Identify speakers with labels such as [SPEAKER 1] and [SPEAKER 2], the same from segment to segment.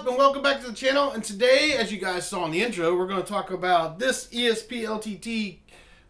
[SPEAKER 1] up, and welcome back to the channel. And today, as you guys saw in the intro, we're going to talk about this ESP LTT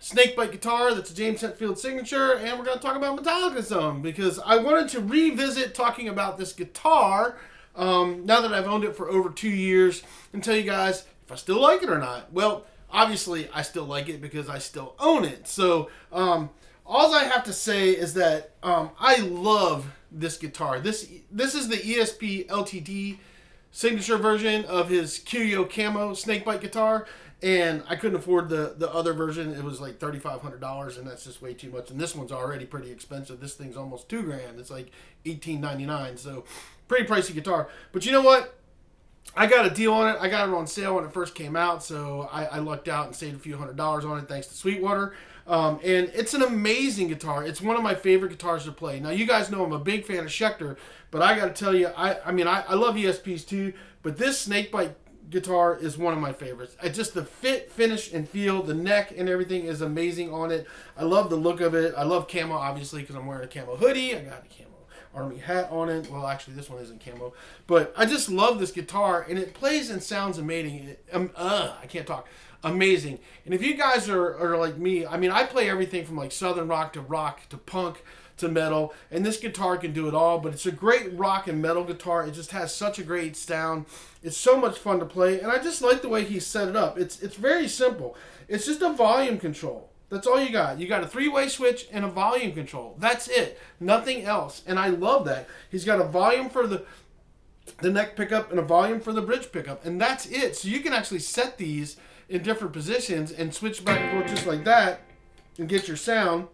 [SPEAKER 1] Snakebyte guitar that's a James Hetfield signature, and we're going to talk about Metallica some, because I wanted to revisit talking about this guitar now that I've owned it for over 2 years, and tell you guys if I still like it or not. Well, obviously I still like it because I still own it. So all I have to say is that I love this guitar. This is the ESP LTT signature version of his Curio camo Snakebyte guitar, and I couldn't afford the other version. It was like $3,500, and that's just way too much. And this one's already pretty expensive. This thing's almost $2,000. It's like $1,899, so pretty pricey guitar. But you know what? I got a deal on it. I got it on sale when it first came out, so I lucked out and saved a few $100s on it thanks to Sweetwater. And it's an amazing guitar. It's one of my favorite guitars to play. Now, you guys know I'm a big fan of Schecter, but I got to tell you, I love ESPs too, but this Snakebyte guitar is one of my favorites. Just the fit, finish, and feel, the neck and everything is amazing on it. I love the look of it. I love camo, obviously, because I'm wearing a camo hoodie. I got a camo army hat on it. Well, actually, this one isn't camo, but I just love this guitar, and it plays and sounds amazing. I can't talk. Amazing. And if you guys are like me, I play everything from like southern rock to punk to metal, and this guitar can do it all. But it's a great rock and metal guitar. It just has such a great sound. It's so much fun to play, and I just like the way he set it up. It's very simple. It's just a volume control. That's all you got. You got a 3-way switch and a volume control. That's it. Nothing else. And I love that. He's got a volume for the neck pickup and a volume for the bridge pickup, and that's it. So you can actually set these in different positions and switch back and forth just like that and get your sound,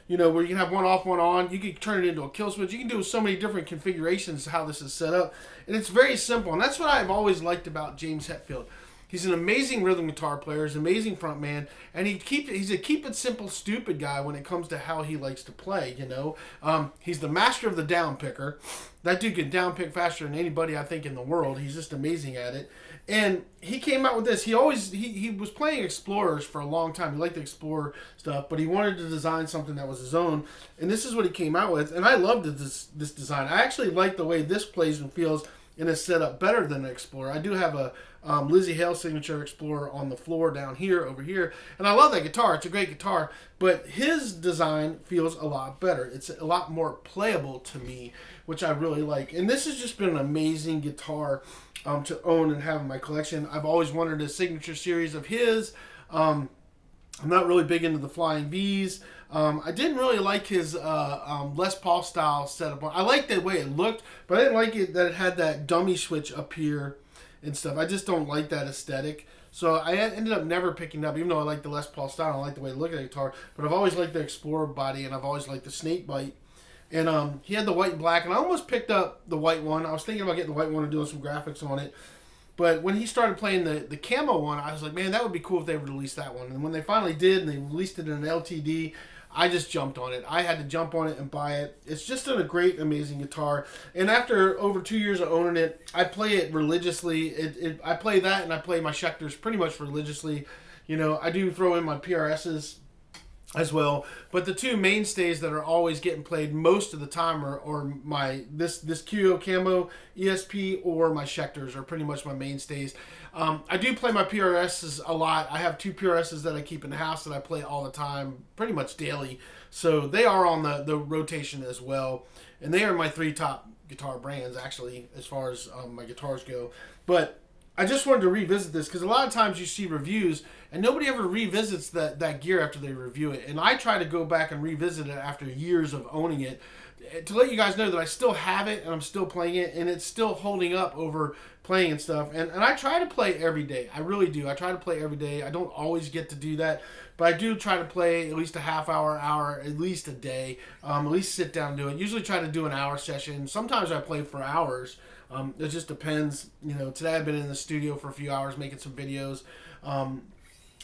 [SPEAKER 1] where you can have one off, one on. You can turn it into a kill switch. You can do so many different configurations how this is set up, and it's very simple. And that's what I've always liked about James Hetfield. He's an amazing rhythm guitar player. He's an amazing front man, and he's a keep it simple, stupid guy when it comes to how he likes to play. He's the master of the down picker. That dude can down pick faster than anybody I think in the world. He's just amazing at it. And he came out with this. He was playing Explorers for a long time. He liked to explore stuff, but he wanted to design something that was his own. And this is what he came out with. And I loved this design. I actually like the way this plays and feels and is set up better than an Explorer. I do have a Lizzie Hale signature Explorer on the floor down here, over here. And I love that guitar. It's a great guitar. But his design feels a lot better. It's a lot more playable to me, which I really like. And this has just been an amazing guitar to own and have in my collection. I've always wanted a signature series of his. I'm not really big into the Flying V's. I didn't really like his Les Paul style setup. I liked the way it looked, but I didn't like it that it had that dummy switch up here and stuff. I just don't like that aesthetic. So I ended up never picking it up, even though I like the Les Paul style. I like the way it looked at the guitar, but I've always liked the Explorer body, and I've always liked the Snakebite. And he had the white and black, and I almost picked up the white one. I was thinking about getting the white one and doing some graphics on it. But when he started playing the camo one, I was like, man, that would be cool if they would release that one. And when they finally did, and they released it in an LTD, I just jumped on it. I had to jump on it and buy it. It's just a great, amazing guitar. And after over 2 years of owning it, I play it religiously. I play that, and I play my Schecters pretty much religiously. I do throw in my PRSs as well, but the two mainstays that are always getting played most of the time are my this Curio camo ESP or my Schecters are pretty much my mainstays. I do play my PRSs a lot. I have 2 PRSs that I keep in the house that I play all the time, pretty much daily. So they are on the rotation as well, and they are my 3 top guitar brands actually as far as my guitars go. But I just wanted to revisit this because a lot of times you see reviews and nobody ever revisits that gear after they review it. And I try to go back and revisit it after years of owning it to let you guys know that I still have it and I'm still playing it and it's still holding up over playing and stuff. And I try to play every day. I really do. I try to play every day. I don't always get to do that, but I do try to play at least a half hour, at least a day. At least sit down and do it. Usually try to do an hour session. Sometimes I play for hours. It just depends. Today I've been in the studio for a few hours making some videos.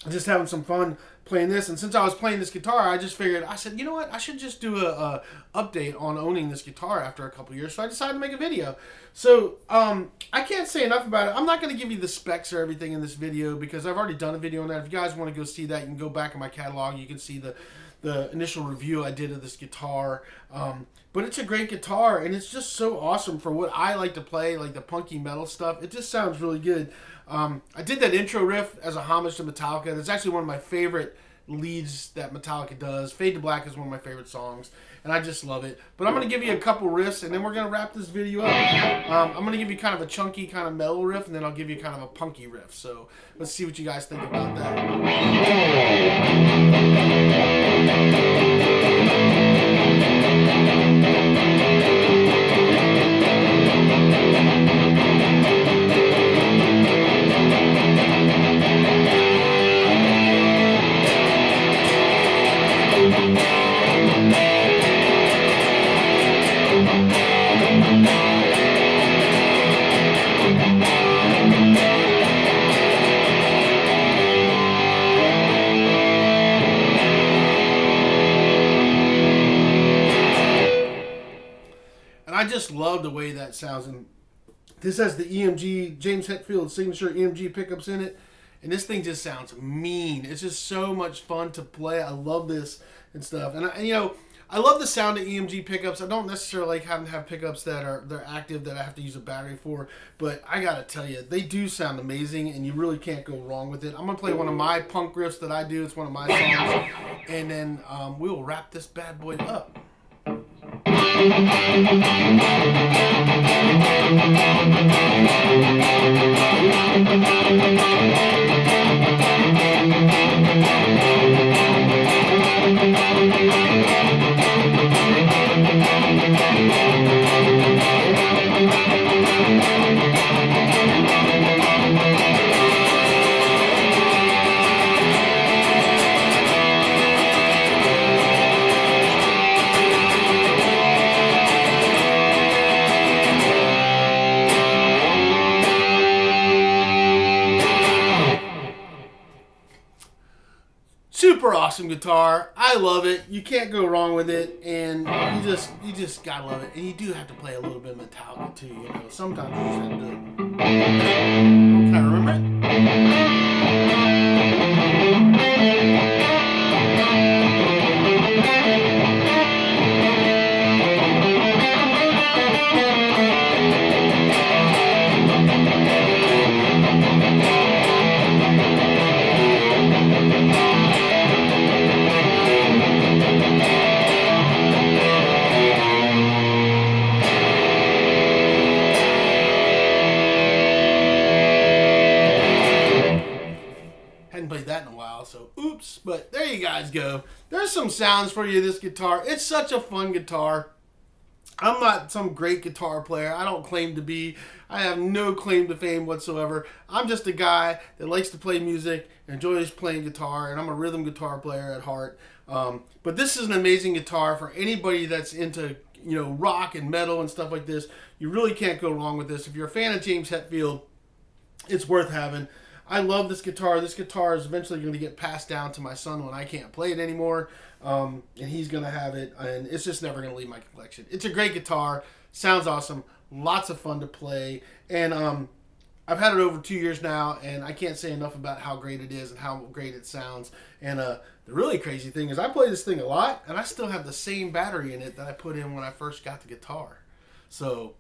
[SPEAKER 1] Just having some fun playing this. And since I was playing this guitar, I just figured, I said, you know what? I should just do a update on owning this guitar after a couple years. So I decided to make a video. So I can't say enough about it. I'm not going to give you the specs or everything in this video because I've already done a video on that. If you guys want to go see that, you can go back in my catalog. You can see the the initial review I did of this guitar. But it's a great guitar, and it's just so awesome for what I like to play, like the punky metal stuff. It just sounds really good. I did that intro riff as a homage to Metallica. That's actually one of my favorite leads that Metallica does. Fade to Black is one of my favorite songs, and I just love it. But I'm going to give you a couple riffs, and then we're going to wrap this video up. I'm going to give you kind of a chunky, kind of metal riff, and then I'll give you kind of a punky riff. So let's see what you guys think about I just love the way that sounds. And this has the EMG, James Hetfield signature EMG pickups in it. And this thing just sounds mean. It's just so much fun to play. I love this and stuff. And I love the sound of EMG pickups. I don't necessarily like having to have pickups they're active that I have to use a battery for. But I gotta tell you, they do sound amazing, and you really can't go wrong with it. I'm gonna play one of my punk riffs that I do. It's one of my songs. And then we will wrap this bad boy up. Super awesome guitar. I love it. You can't go wrong with it, and you just gotta love it. And you do have to play a little bit of Metallica too. You know, sometimes you just have to do it. Can I remember it? Played that in a while, so oops. But there you guys go. There's some sounds for you, this guitar. It's such a fun guitar. I'm not some great guitar player. I don't claim to be. I have no claim to fame whatsoever. I'm just a guy that likes to play music and enjoys playing guitar, and I'm a rhythm guitar player at heart. But this is an amazing guitar for anybody that's into, you know, rock and metal and stuff like this. You really can't go wrong with this. If you're a fan of James Hetfield, it's worth having. I love this guitar. This guitar is eventually going to get passed down to my son when I can't play it anymore. And he's going to have it. And it's just never going to leave my collection. It's a great guitar. Sounds awesome. Lots of fun to play. And I've had it over 2 years now. And I can't say enough about how great it is and how great it sounds. And the really crazy thing is I play this thing a lot. And I still have the same battery in it that I put in when I first got the guitar. So,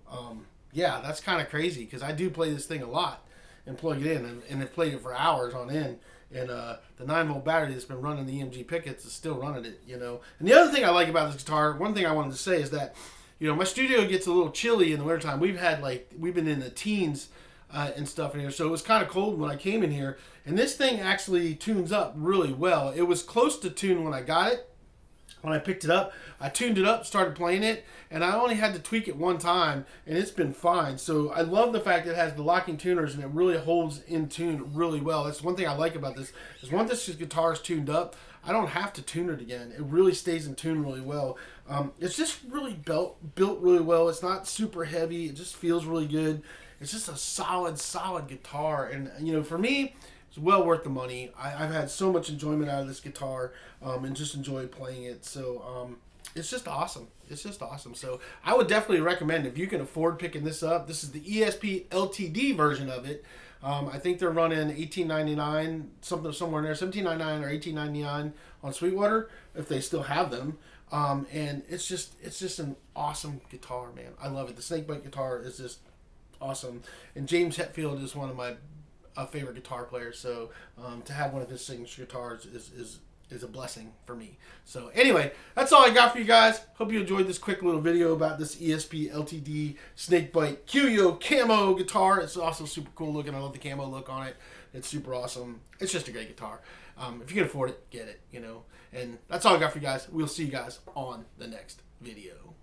[SPEAKER 1] yeah, that's kind of crazy. Because I do play this thing a lot. And plug it in, and have played it for hours on end. And the 9-volt battery that's been running the EMG pickups is still running it, you know. And the other thing I like about this guitar, one thing I wanted to say is that, you know, my studio gets a little chilly in the wintertime. We've been in the teens and stuff in here, so it was kind of cold when I came in here. And this thing actually tunes up really well. It was close to tune when I got it. When I picked it up, I tuned it up, started playing it, and I only had to tweak it one time, and it's been fine. So I love the fact that it has the locking tuners, and it really holds in tune really well. That's one thing I like about this, is once this guitar is tuned up, I don't have to tune it again. It really stays in tune really well. It's just really built really well. It's not super heavy. It just feels really good. It's just a solid guitar, and, you know, for me, it's well worth the money. I've had so much enjoyment out of this guitar and just enjoyed playing it. So it's just awesome. It's just awesome. So I would definitely recommend, if you can afford picking this up, this is the ESP LTD version of it. I think they're running $18.99, somewhere in there, $17.99 or $18.99 on Sweetwater if they still have them. And it's just an awesome guitar, man. I love it. The Snakebite guitar is just awesome. And James Hetfield is one of my favorite guitar players. So to have one of his signature guitars is a blessing for me. So anyway, that's all I got for you guys. Hope you enjoyed this quick little video about this ESP LTD Snakebite QYO camo guitar. It's also super cool looking. I love the camo look on it. It's super awesome. It's just a great guitar. If you can afford it, get it, you know. And that's all I got for you guys. We'll see you guys on the next video.